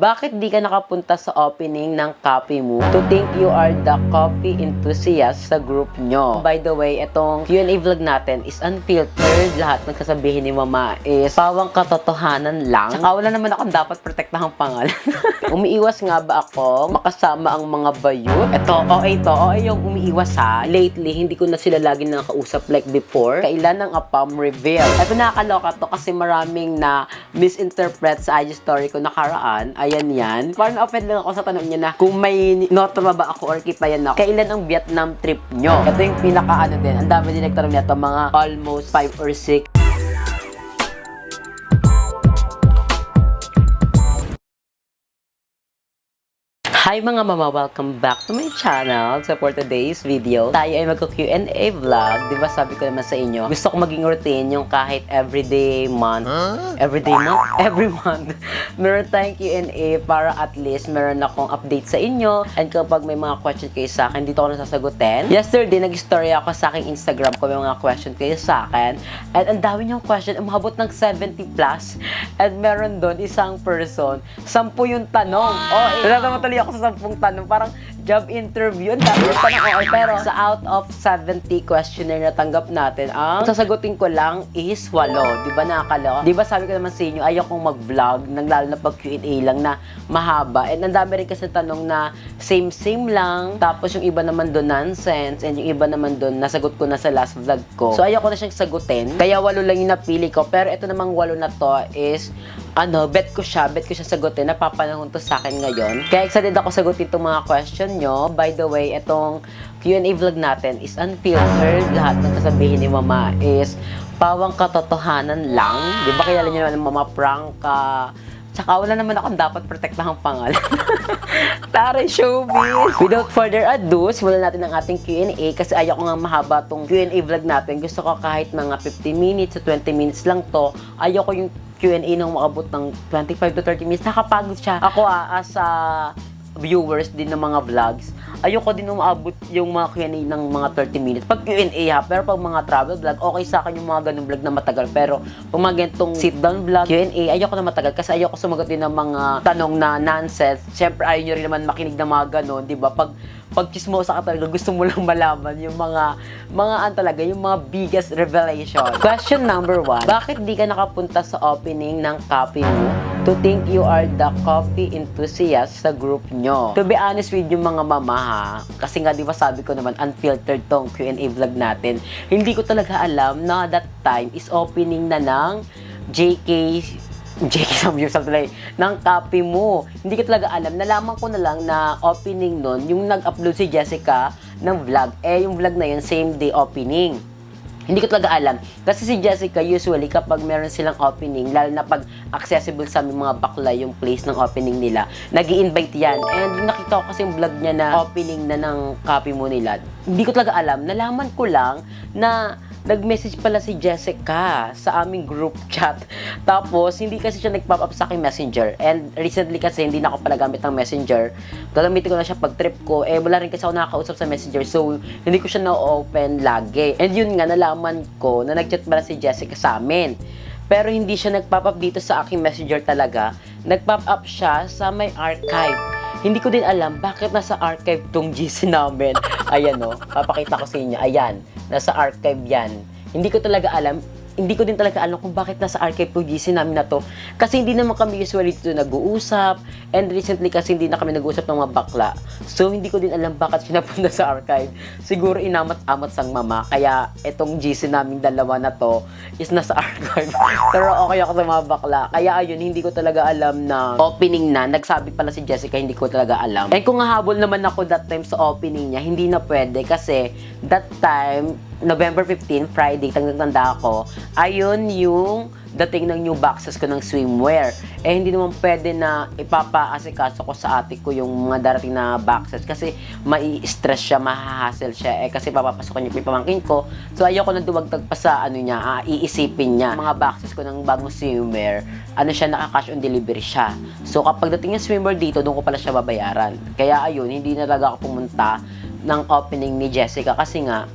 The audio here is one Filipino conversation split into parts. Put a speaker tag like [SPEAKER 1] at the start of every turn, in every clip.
[SPEAKER 1] Bakit di ka nakapunta sa opening ng Coffee Mo? To think you are the coffee enthusiast sa group nyo. By the way, itong Q&A vlog natin is unfiltered. Lahat ng sasabihin ni Mama is pawang katotohanan lang. Tsaka wala naman akong dapat protektahang pangalan. Umiiwas nga ba ako makasama ang mga bayot? OA yung umiiwas ha. Lately, hindi ko na sila lagi nakakausap like before. Kailan ang apam reveal? Ito nakakaloka to kasi maraming na misinterpret sa IG story ko nakaraan. Ayan yan. Parang na-offend lang ako sa tanong niya na kung may nota ba ako or kipayan ako. Kailan ang Vietnam trip nyo? Ito yung pinaka-ano din. Ang dami din nagtanong nito, mga almost 5 or 6. Hi mga mama! Welcome back to my channel. So for today's video, tayo ay magko-Q&A vlog. Diba sabi ko naman sa inyo, gusto ko maging routine yung kahit every month, every month, meron tayong Q&A para at least meron akong update sa inyo. And kapag may mga question kayo sa akin, dito ako nasasagutin. Yesterday, nag-story ako sa aking Instagram ko, may mga question kayo sa akin. And ang dami niyong question, umabot ng 70 plus. And meron doon isang person, 10 yung tanong. Tuloy ako sa 10 tanong. Parang job interview. Ang dami yung tanong. Pero sa out of 70 questionnaire na tanggap natin, ang sasagutin ko lang is 8. Diba nakakaloka? Diba sabi ko naman sa inyo, ayokong mag-vlog, lalo na pag Q&A lang na mahaba. And ang dami rin kasi tanong na same lang. Tapos yung iba naman doon nonsense. And yung iba naman doon nasagot ko na sa last vlog ko. So ayoko na siyang sagutin. Kaya 8 lang yung napili ko. Pero ito namang 8 na to is bet ko siya sagutin. Napapanahon to sa akin ngayon. Kaya excited ako sagutin itong mga question nyo. By the way, itong Q&A vlog natin is unfiltered. Lahat ng sasabihin ni Mama is pawang katotohanan lang. Di ba kilala nyo naman Mama prank ka? Tsaka wala naman akong dapat protektahang pangalan. Taray showbiz! Without further ado, simulan natin ang ating Q&A kasi ayaw ko nga mahaba tong Q&A vlog natin. Gusto ko kahit mga 15 minutes to 20 minutes lang to. Ayaw ko yung Q&A nang makabot ng 25 to 30 minutes. Nakapagod siya. Ako as viewers din ng mga vlogs, ayoko din umaabot yung mga Q&A ng mga 30 minutes. Pag Q&A ha, pero pag mga travel vlog, okay sa akin yung mga ganung vlog na matagal. Pero pag mga ganitong sit-down vlog, Q&A, ayoko na matagal kasi ayoko sumagot din ng mga tanong na nonsense. Siyempre, ayaw nyo rin naman makinig ng mga ganon, di ba? Pag chismosa ka talaga, gusto mo lang malaman yung mga talaga, yung mga biggest revelation. Question number 1, bakit di ka nakapunta sa opening ng Coffee Mo? To think you are the coffee enthusiast sa group nyo. To be honest with you mga mama ha, kasi nga di ba sabi ko naman unfiltered tong Q&A vlog natin, hindi ko talaga alam na that time is opening na ng JK ng Coffee Mo. Hindi ko talaga alam. Nalaman ko na lang na opening nun, yung nag-upload si Jessica ng vlog. Yung vlog na yun, same day opening. Hindi ko talaga alam. Kasi si Jessica, usually, kapag meron silang opening, lalo na pag accessible sa aming mga bakla yung place ng opening nila, nag-i-invite yan. And nakita ko kasi yung vlog niya na opening na ng Coffee Mo nila. Hindi ko talaga alam. Nalaman ko lang na nag-message pala si Jessica sa aming group chat. Tapos, hindi kasi siya nag-pop up sa aking messenger. And recently kasi, hindi na ako pala gamit ng messenger. Gagamitin ko na siya pag trip ko. Wala rin kasi ako nakakausap sa messenger. So, hindi ko siya na-open lagi. And yun nga, nalaman ko na nag-chat pala si Jessica sa amin. Pero hindi siya nag-pop up dito sa aking messenger talaga. Nag-pop up siya sa may archive. Hindi ko din alam bakit nasa archive tong GC namin. Ayan o, papakita ko sa inyo. Ayan, nasa archive yan. Hindi ko din talaga alam kung bakit nasa archive tong GC namin na to. Kasi hindi naman kami usually dito nag-uusap. And recently kasi hindi na kami nag-uusap ng mga bakla. So hindi ko din alam bakit sinapunta sa archive. Siguro inamat-amat sang mama. Kaya itong GC naming dalawa na to is nasa archive. Pero okay ako sa mga bakla. Kaya ayun, hindi ko talaga alam na opening na. Nagsabi pala si Jessica, hindi ko talaga alam. And kung hahabol naman ako that time sa opening niya, hindi na pwede. Kasi that time, November 15, Friday, tanda ako, ayun yung dating ng new boxes ko ng swimwear. Hindi naman pwede na ipapa-asikaso ko sa ate ko yung mga darating na boxes kasi mai-stress siya, mahahassle siya. Kasi papapasokan niya yung pamangkin ko. So ayoko na duwagtag pa sa iisipin niya. Mga boxes ko ng bagong swimwear, siya, naka-cash on delivery siya. So kapag dating yung swimwear dito, doon ko pala siya babayaran. Kaya ayun, hindi na talaga ako pumunta ng opening ni Jessica kasi nga,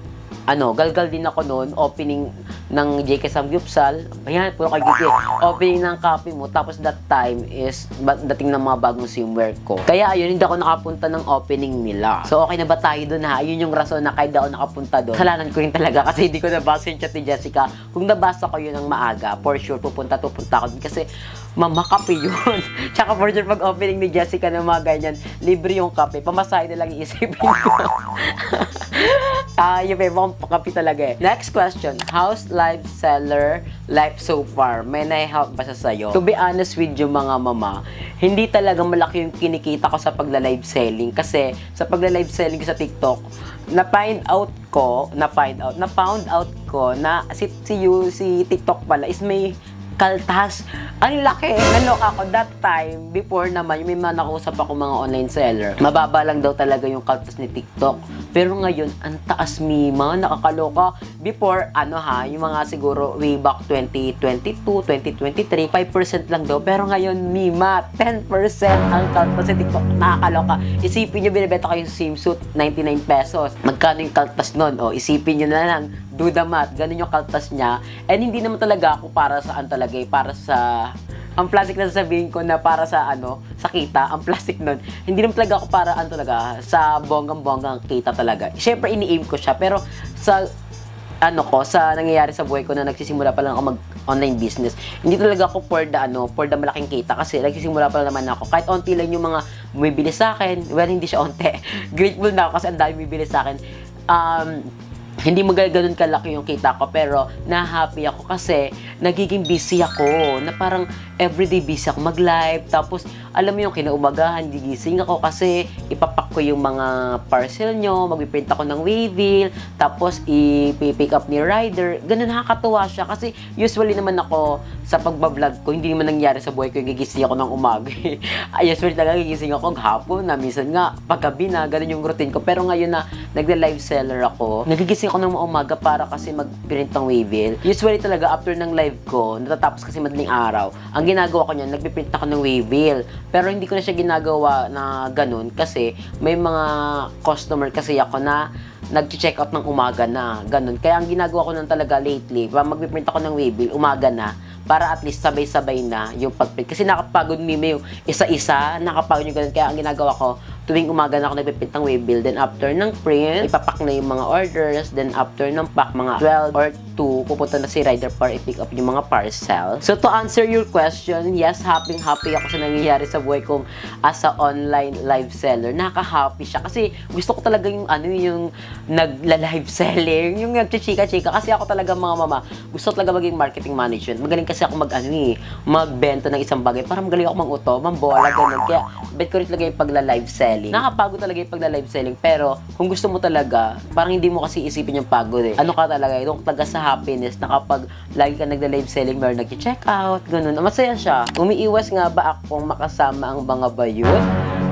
[SPEAKER 1] galgal din ako noon, opening ng JK Samgyupsal. Ayan, puro kay JK. Opening ng copy mo. Tapos that time is dating ng mga bagong swimwear ko. Kaya ayun, hindi ako nakapunta ng opening nila. So okay na ba tayo dun ha? Yun yung rason na kahit di ako nakapunta dun. Kasalanan ko rin talaga kasi hindi ko nabasa yung chat ni Jessica. Kung nabasa ko yun ng maaga, for sure pupunta ako dun kasi mamakape yun. Tsaka for sure pag opening ni Jessica ng mga ganyan, libre yung kape. Pamasahe na lang iisipin ko. Yung pebang kape talaga eh. Next question, how's live seller life so far? May na-help ba sa sayo? To be honest with you mga mama, hindi talaga malaki yung kinikita ko sa pagla-live selling kasi sa pagla-live selling sa TikTok, na-found out ko na si TikTok pala is may kaltas. Ang laki. Naloka ako that time. Before naman, yung may mga nakausap ako mga online seller. Mababa lang daw talaga yung kaltas ni TikTok. Pero ngayon, ang taas mima. Nakakaloka. Before, yung mga siguro way back 2022, 2023, 5% lang daw. Pero ngayon, mima, 10% ang kaltas ni TikTok. Nakakaloka. Isipin nyo, binibenta kayo yung swimsuit, 99 pesos. Magkano yung kaltas nun? O, isipin nyo na lang. Do the math. Ganun yung kaltas niya. And hindi naman talaga ako para saan talaga para sa ang plastic na sasabihin ko na para sa sa kita, ang plastic nun. Hindi naman talaga ako para talaga sa bonggang-bonggang kita talaga. Syempre ini-aim ko siya pero sa sa nangyayari sa buhay ko na nagsisimula pa lang ako mag-online business. Hindi talaga ako for the malaking kita kasi nagsisimula pa lang naman ako. Kahit onti lang yung mga bumibili sa akin, well, hindi siya onti. Grateful na ako kasi ang dami bumibili sa akin. Hindi magaganon kalaki yung kita ko pero na-happy ako kasi nagiging busy ako na parang everyday busy ako mag-live tapos alam mo yung kinaumagahan gigising ako kasi ipapak ko yung mga parcel nyo, magpiprint ako ng waybill tapos i-pick up ni rider. Ganun nakakatuwa siya kasi usually naman ako sa pagbablog ko hindi naman nangyari sa buhay ko yung gigising ako ng umaga. Usually talaga gigising ako hapon na minsan nga paggabi na ganun yung routine ko pero ngayon na nagla-live seller ako nagigising ako ng umaga para kasi mag-print ng waybill. Usually talaga after ng live ko, natatapos kasi madaling araw. Ang ginagawa ko niyan, nagpiprint ako ng waybill. Pero hindi ko na siya ginagawa na ganun kasi may mga customer kasi ako na nag-check out ng umaga na ganun. Kaya ang ginagawa ko nang talaga lately, magpiprint ako ng waybill, umaga na para at least sabay-sabay na yung pag-print. Kasi nakapagod yung isa-isa, nakapagod yung ganun. Kaya ang ginagawa ko, tuwing umaga na ako nagpiprint ng waybill. Then after ng print, ipapak na yung mga orders. Then after ng pack, mga 12 or 2, pupunta na si rider para i-pick up yung mga parcel. So to answer your question, yes, happy ako sa nangyayari sa buhay kong as a online live seller. Nakaka-happy siya. Kasi gusto ko talaga yung yung nagla-live selling, yung nagchichika-chika. Kasi ako talaga mga mama, gusto ko talaga maging marketing management. Magaling kasi ako magbenta ng isang bagay. Parang magaling ako mang-uto, mambola, ganun. Kaya bet ko rin talaga yung pagla-live selling. Nakapagod talaga yung pagla-live selling. Pero kung gusto mo talaga, parang hindi mo kasi isipin yung pagod eh. Ano ka talaga, yung talaga sa happiness na kapag lagi ka nagla-live selling, meron nag-check out, ganun. Masaya siya. Umiiwas nga ba akong makasama ang mga bayot?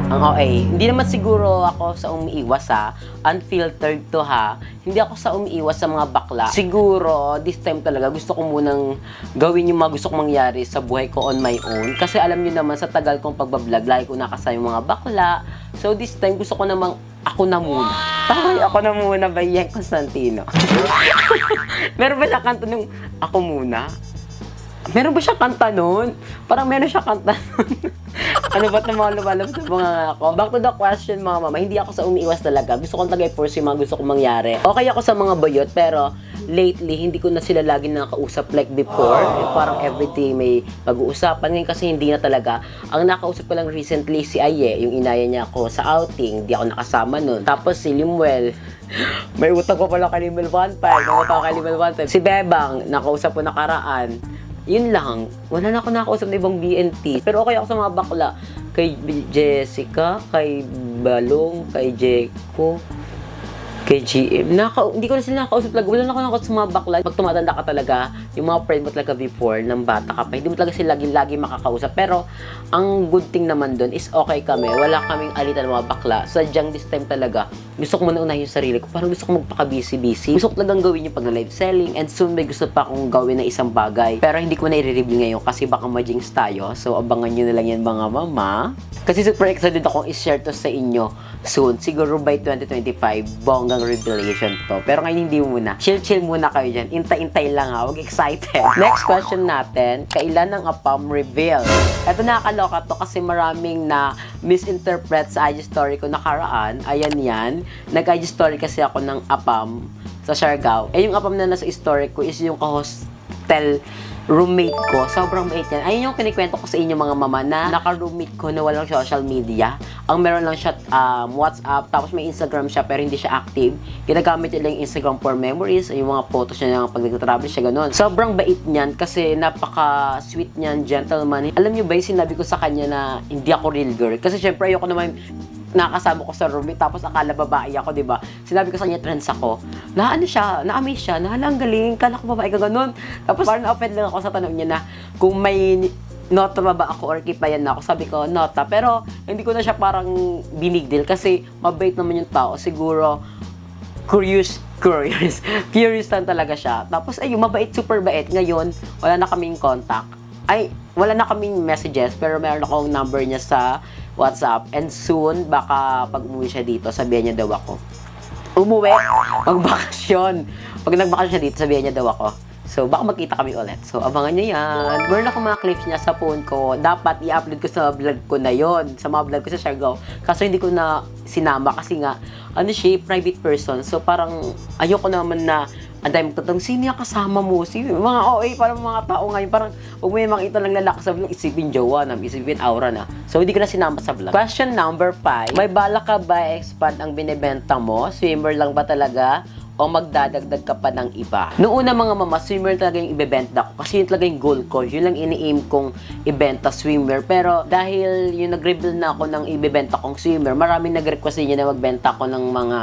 [SPEAKER 1] Ang okay. Hindi naman siguro ako sa umiiwas ha. Unfiltered to ha. Hindi ako sa umiiwas sa mga bakla. Siguro, this time talaga, gusto ko munang gawin yung mga gusto kong mangyari sa buhay ko on my own. Kasi alam niyo naman, sa tagal kong pagbablog, lagi ko nakasama yung mga bakla. So this time, gusto ko namang ako na muna. Ay, ako na muna ba Yen Constantino? Meron ba siya kanta nung ako muna? Meron ba siya kanta nun? Parang meron siya kanta nun. Ano ba't na mga lumalabas sa mga ako? Back to the question mga mama, hindi ako sa umiiwas talaga. Gusto kong tagay pursue mga gusto kong mangyari. Okay ako sa mga bayot, pero lately, hindi ko na sila lagi nakakausap like before. Parang everyday may pag-uusapan. Ngayon kasi hindi na talaga. Ang nakausap ko lang recently si Aye, yung inaya niya ako sa outing. Hindi ako nakasama nun. Tapos si Limuel, may utang ko pala kay Limel 1.5. May utang ko kay Limel 1.5. Si Bebang, nakausap ko nakaraan. Yun lang. Wala na ako nakakausap na ibang BNT. Pero okay ako sa mga bakla. Kay Jessica, kay Balong, kay Jeko, kay GM. Hindi ko na sila nakakausap talaga. Wala na ako nakakausap sa mga bakla. Pag tumatanda ka talaga, yung mga friend mo talaga before, ng bata ka pa, hindi mo talaga sila lagi makakausap. Pero, ang good thing naman dun is okay kami. Wala kaming alitan ng mga bakla. Sadyang this time talaga, gusto ko muna unahin yung sarili ko. Parang gusto ko magpaka-busy-busy. Gusto ko talagang gawin yung pag-live selling. And soon, may gusto pa akong gawin na isang bagay. Pero hindi ko na i-reveal ngayon kasi baka ma-jinx tayo. So, abangan nyo na lang yan mga mama. Kasi super excited akong i-share to sa inyo soon. Siguro by 2025, bonggang revelation to. Pero ngayon hindi muna. Chill-chill muna kayo dyan. Intay-intay lang ha. Huwag excited. Next question natin, kailan ang APAM reveal? Ito nakakaloka to kasi maraming na misinterpret sa IG story ko nakaraan. Ayan yan. Nag-IG story kasi ako ng APAM sa Siargao. Eh yung APAM na nasa story ko is yung ka-hostel roommate ko. Sobrang bait yan. Ayun yung kinikwento ko sa inyo mga mama na naka-roommate ko na walang social media. Ang meron lang siya WhatsApp, tapos may Instagram siya pero hindi siya active. Ginagamit niya lang yung Instagram for memories, yung mga photos niya pag nag-travel siya, ganun. Sobrang bait niyan kasi napaka-sweet niyan, gentleman. Alam niyo ba yung sinabi ko sa kanya na hindi ako real girl? Kasi syempre ayoko naman nakasama ko sa roommate, tapos akala babae ako, di ba? Sinabi ko sa kanya, trans ako. Na-amaze siya, ang galing, kala ko babae ka ganun. Tapos parang na-offend lang ako sa tanong niya na kung may nota ba ako or kipayan na ako. Sabi ko, nota. Pero hindi ko na siya parang binigdil kasi mabait naman yung tao. Siguro, curious lang talaga siya. Tapos ayun, mabait, super bait. Ngayon, wala na kaming contact. Wala na kaming messages, pero meron akong number niya sa WhatsApp. And soon, baka pag umuwi siya dito, sabihan niya daw ako. Umuwi, magbakasyon. Pag nagbakasyon siya dito, sabihan niya daw ako. So, baka magkita kami ulit. So, abangan niyo yan. Meron akong mga clips niya sa phone ko. Dapat i-upload ko sa vlog ko na yon, sa mga vlog ko sa Siargao. Kaso hindi ko na sinama kasi nga, siya, private person. So, parang ayoko naman na ang dahil magtatanong, sino yung kasama mo? Sino? Mga OA, parang mga tao ngayon. Parang, huwag mo yung makita lang lalaki sa vlog, isipin jowa na, isipin aura na. So, hindi ko na sinama sa vlog. Question number 5. May bala ka ba expand ang binibenta mo? Swimmer lang ba talaga? O magdadagdag ka pa ng iba? Noong una mga mama, swimmer talaga yung ibebenta ko. Kasi yun talaga yung goal ko. Yun lang ini-aim kong ibenta swimmer. Pero dahil yung nag-reveal na ako ng ibebenta kong swimmer, maraming nag-request niya na magbenta ko ng mga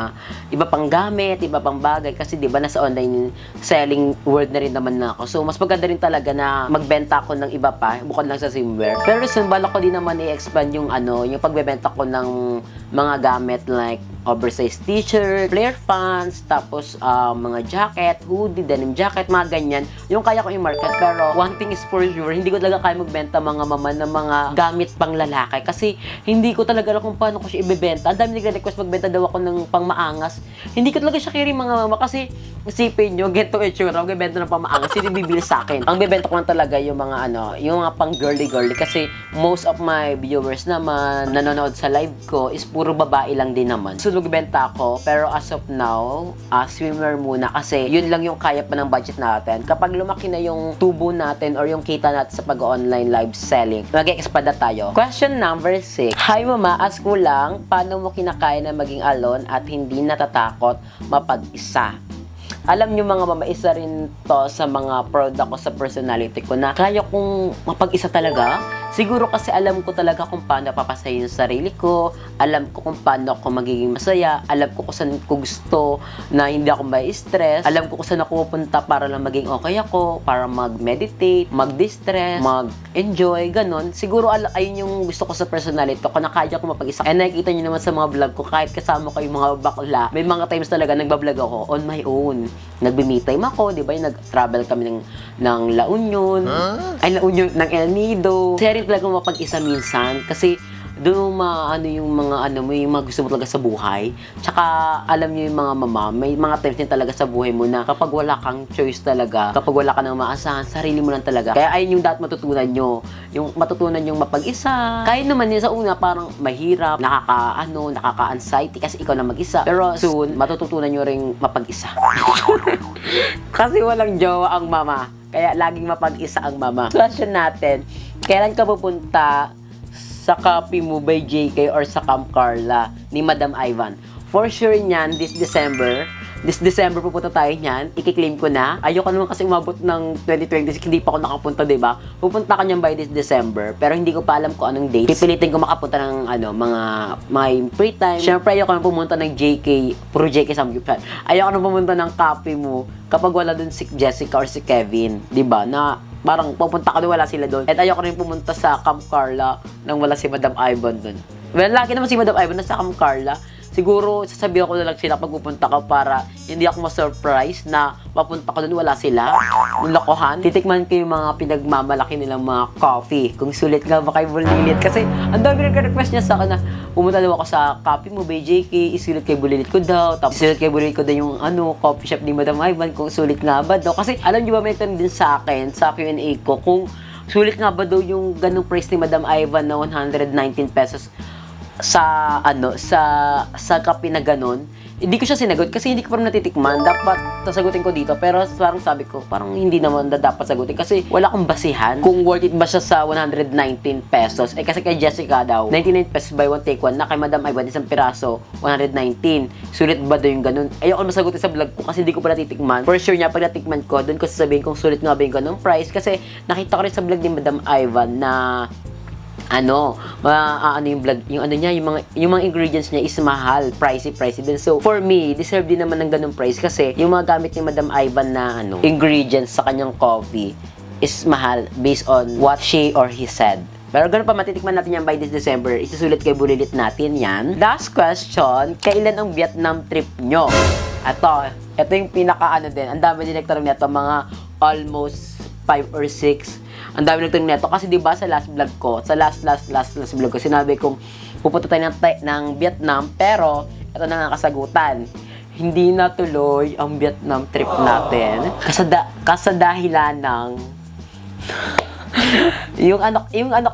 [SPEAKER 1] iba pang gamit, iba pang bagay. Kasi di ba nasa online selling world na rin naman na ako. So mas maganda rin talaga na magbenta ko ng iba pa, bukod lang sa swimwear. Pero soon, balak ko din naman i-expand yung yung pagbebenta ko ng mga gamit like oversized t-shirt, flare pants, tapos mga jacket, hoodie, denim jacket, mga ganyan. Yung kaya ko i-market. Pero one thing is for sure, hindi ko talaga kaya magbenta mga mama ng mga gamit pang lalaki. Kasi hindi ko talaga alam kung paano ko siya ibebenta. Ang dami nagre-request magbenta daw ako ng pang maangas. Hindi ko talaga siya carry mga mama kasi isipin nyo, get to itsura, magbebenta ng pang maangas. Sino bibili sa akin? Ang bebenta ko lang talaga yung mga yung mga pang girly kasi most of my viewers naman nanonood sa live ko is puro babae lang din naman. So nagbenta ako, pero as of now, swimwear muna kasi yun lang yung kaya pa ng budget natin. Kapag lumaki na yung tubo natin or yung kita natin sa pag-online live selling, mag-expand na tayo. Question number 6. Hi mama, ask ko lang, paano mo kinakaya na maging alone at hindi natatakot mapag-isa? Alam nyo mga mama, isa rin to sa mga proud ako sa personality ko na kaya kong mapag-isa talaga. Siguro kasi alam ko talaga kung paano papasaya yung sarili ko, alam ko kung paano ako magiging masaya, alam ko kung saan ko gusto na hindi ako ma-stress, alam ko kung saan ako pupunta para lang maging okay ako, para mag-meditate, mag-distress, mag-enjoy, ganon. Siguro ayun yung gusto ko sa personality ko na kaya ko mapag-isa. And nakikita nyo naman sa mga vlog ko, kahit kasama ko yung mga bakla, may mga times talaga nagbablog ako on my own. Nagbe-me time ako, di ba? Nag-travel kami ng La Union, ng El Nido. Kasi talaga mapag-isa minsan kasi doon yung mga yung mga gusto mo talaga sa buhay. Tsaka alam niyo yung mga mama, may mga times din talaga sa buhay mo na kapag wala kang choice talaga, kapag wala ka nang maasahan, sarili mo lang talaga. Kaya ayun yung dapat matutunan nyo. Yung matutunan yung mapag-isa. Kaya naman yun sa una parang mahirap, nakaka-anxiety kasi ikaw na mag-isa. Pero soon, matututunan nyo rin mapag-isa. Kasi walang jowa ang mama. Kaya laging mapag-isa ang mama. Question natin, kailan ka pupunta sa Copy Mo by JK or sa Camp Carla ni Madam Ivan? For sure niyan, this December pupunta tayo niyan. Ikiklaim ko na. Ayoko naman kasi umabot ng 2026, hindi pa ako nakapunta, diba? Pupunta ka niyan by this December, pero hindi ko pa alam kung anong date. Pipilitin ko makapunta ng mga free time. Siyempre, ayoko naman pumunta ng JK, puro JK sa Samgyupsal. Ayoko naman pumunta ng Copy Mo kapag wala dun si Jessica or si Kevin, diba? Na parang pupunta ka doon, wala sila doon. At ayoko rin pumunta sa Camp Carla nang wala si Madam Ivan doon. Well, lagi naman si Madam Ivan nasa Camp Carla. siguro sasabihan ko na lang sila pag pupunta ka para hindi ako ma-surprise na papunta ko doon, wala sila. Yung lokohan. Titikman ko yung mga pinagmamalaki nilang mga coffee. Kung sulit nga ba kay Bulilit. Kasi ang dami nag-request niya sa akin na pumunta daw ako sa Coffee mo, by JK, isulit kay Bulilit ko daw. Tapos isulit kay Bulilit ko daw yung coffee shop ni Madam Ivan, kung sulit nga ba daw. Kasi alam niyo ba, may nagtanong din sa akin, sa Q&A ko, kung sulit nga ba daw yung ganung price ni Madam Ivan na 119 pesos sa sa kape na ganun. Hindi ko siya sinagot kasi hindi ko pa rin natitikman. Dapat sasagutin ko dito, pero parang sabi ko, parang hindi naman dapat sagutin kasi wala akong basihan kung worth it ba siya sa 119 pesos. Kasi kay Jessica daw 99 pesos buy one take one, na kay Madam Ivan isang piraso 119. Sulit ba daw yung ganun? Ayoko masagutin sa vlog ko kasi hindi ko pa natitikman. For sure niya, pag natikman ko, doon ko sasabihin kung sulit nga ba yung ganung price. Kasi nakita ko rin sa vlog ni Madam Ivan na yung vlog, yung mga ingredients niya is mahal, pricey din. So, for me, deserve din naman ng ganung price kasi yung mga gamit ni Madam Ivan na ingredients sa kanyang coffee is mahal based on what she or he said. Pero ganun pa, matitikman natin yan by this December. Isusulit kay Bulilit natin yan. Last question, kailan ang Vietnam trip nyo? Ito yung pinaka din. Ang dami din nagtanong nito, mga almost 5 or 6. Ang dami nagtanong nito kasi 'di ba sa last vlog ko, sa last vlog ko, sinabi kong pupunta tayo ng Vietnam, pero ito na nga kasagutan. Hindi natuloy ang Vietnam trip natin kasadahilan ng yung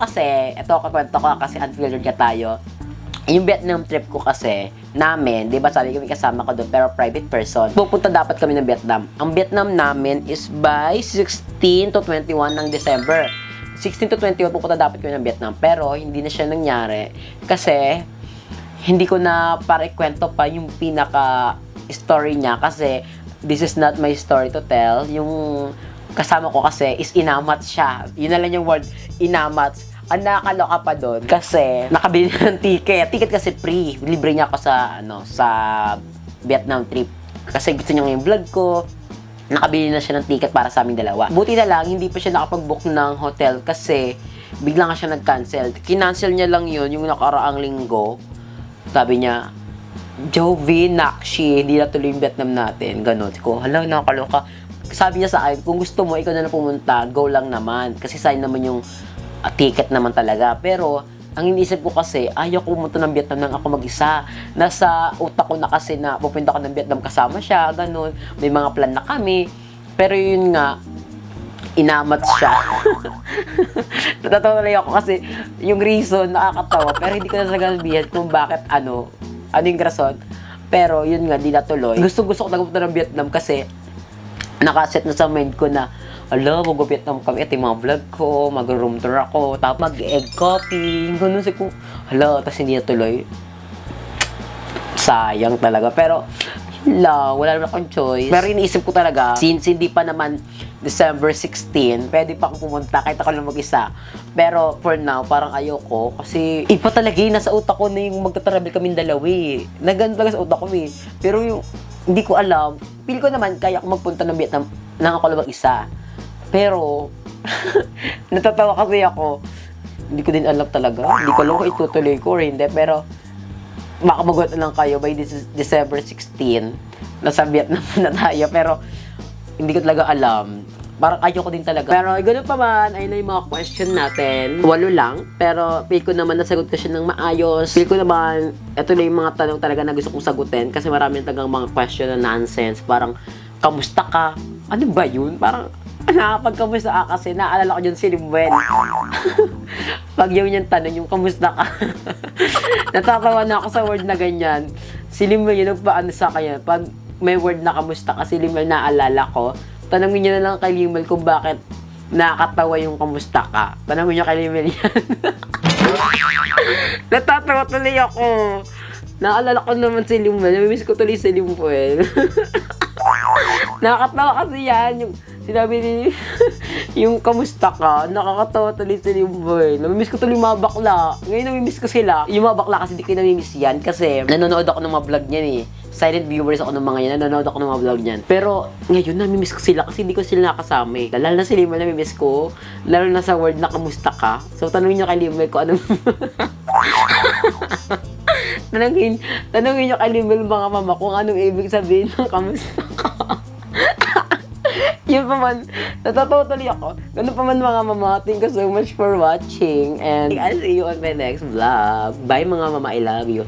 [SPEAKER 1] kasi, ito kakwento ko kasi unfiltered ka tayo. Yung Vietnam trip ko kasi namin, 'di ba sabi ko may kasama ko doon pero private person. Pupunta dapat kami ng Vietnam. Ang Vietnam namin is by 16 to 21 ng December. 16 to 21 pupunta dapat kami ng Vietnam, pero hindi na siya nangyari kasi hindi ko na para ikwento pa yung pinaka story niya kasi this is not my story to tell. Yung kasama ko kasi is inamats siya. Yun na lang yung word, inamats. Ang nakakaloka pa doon kasi nakabili na ng ticket. Ticket kasi free. Libre niya ako sa Vietnam trip. Kasi gusto niya yung vlog ko. Nakabili na siya ng ticket para sa aming dalawa. Buti na lang, hindi pa siya nakapag-book ng hotel kasi bigla nga siya nag-cancel. Kinancel niya lang yun yung nakaraang linggo. Sabi niya, Jovi, Nakshi, hindi na tuloy yung Vietnam natin. Ganon. Ko, hala, nakakaloka. Sabi niya sa akin, kung gusto mo, ikaw na lang pumunta, go lang naman. Kasi sayang naman yung ticket naman talaga. Pero, ang iniisip ko kasi, ayaw ko pumunta ng Vietnam nang ako mag-isa. Nasa utak ko na kasi na pupunta ko ng Vietnam kasama siya, ganun. May mga plan na kami. Pero yun nga, inamat siya. Natatawa ako kasi yung reason, nakakatawa. Pero hindi ko na sasabihin kung bakit ano yung rason. Pero yun nga, di natuloy. Gusto ko na pumunta ng Vietnam kasi nakaset na sa mind ko na mag-Vietnam kami. Ito yung mga vlog ko, mag-room tour ako, tapos mag-egg coffee, gano'n siya ko. Tapos hindi natuloy. Sayang talaga. Pero, wala naman akong choice. Pero iniisip ko talaga, since hindi pa naman December 16, pwede pa akong pumunta kahit ako lang mag-isa. Pero, for now, parang ayoko. Kasi, iba talaga nasa utak ko na yung magta-travel kami dalawi. Nagano talaga sa utak ko eh. Pero yung, hindi ko alam. Feel ko naman, kaya ako magpunta ng Vietnam nang ako lang mag-isa. Pero, natatawa kasi ako. Hindi ko din alam talaga. Hindi ko alam kung itutuloy ko or hindi. Pero, makamagot na lang kayo by December 16. Nasa Vietnam na tayo. Pero, hindi ko talaga alam. Parang ayoko din talaga. Pero, ganoon pa man, ayun na yung mga question natin. 8 lang. Pero, feel ko naman nasagot ko siya ng maayos. Feel ko naman, ito na yung mga tanong talaga na gusto kong sagutin. Kasi marami talagang mga question na nonsense. Parang, kamusta ka? Ano ba yun? Parang, nakapagkamusta ka kasi naalala ko dyan si Limbuen. Pag yung tanong, yung kamusta ka? Natatawa na ako sa word na ganyan. Si Limbuen yung nagpaano sa kanya. Pag may word na kamusta ka, si Limbuen naalala ko. Tanongin niyo na lang kay Limbuen kung bakit nakakatawa yung kamusta ka. Tanongin niyo kay Limbuen yan. Natatawa tuloy ako. Naalala ko naman si Limbuen. Namimiss ko tuloy si Limbuen. Nakakatawa kasi yan. Yung sinabi ni yung kamusta ka, nakakatawa tuloy si Limbuen. Namimiss ko tuloy yung mga bakla. Ngayon namimiss ko sila. Yung mga bakla kasi di ko namimiss yan kasi nanonood ako ng mga vlog niyan eh. Silent viewers ako ng mga yan. Nanonood ako ng mga vlog niyan. Pero ngayon namimiss ko sila kasi hindi ko sila nakasama eh. Lalo na si Limbuen namimiss ko. Lalo na sa word na kamusta ka. So tanungin niyo kay Limbuen ko anong Tanungin nyo kay Limel mga mama kung anong ibig sabihin ng kamusta ka. Yun pa man, natatotally ako. Ganun pa man mga mama, thank you so much for watching. And I'll see you on my next vlog. Bye mga mama, I love you.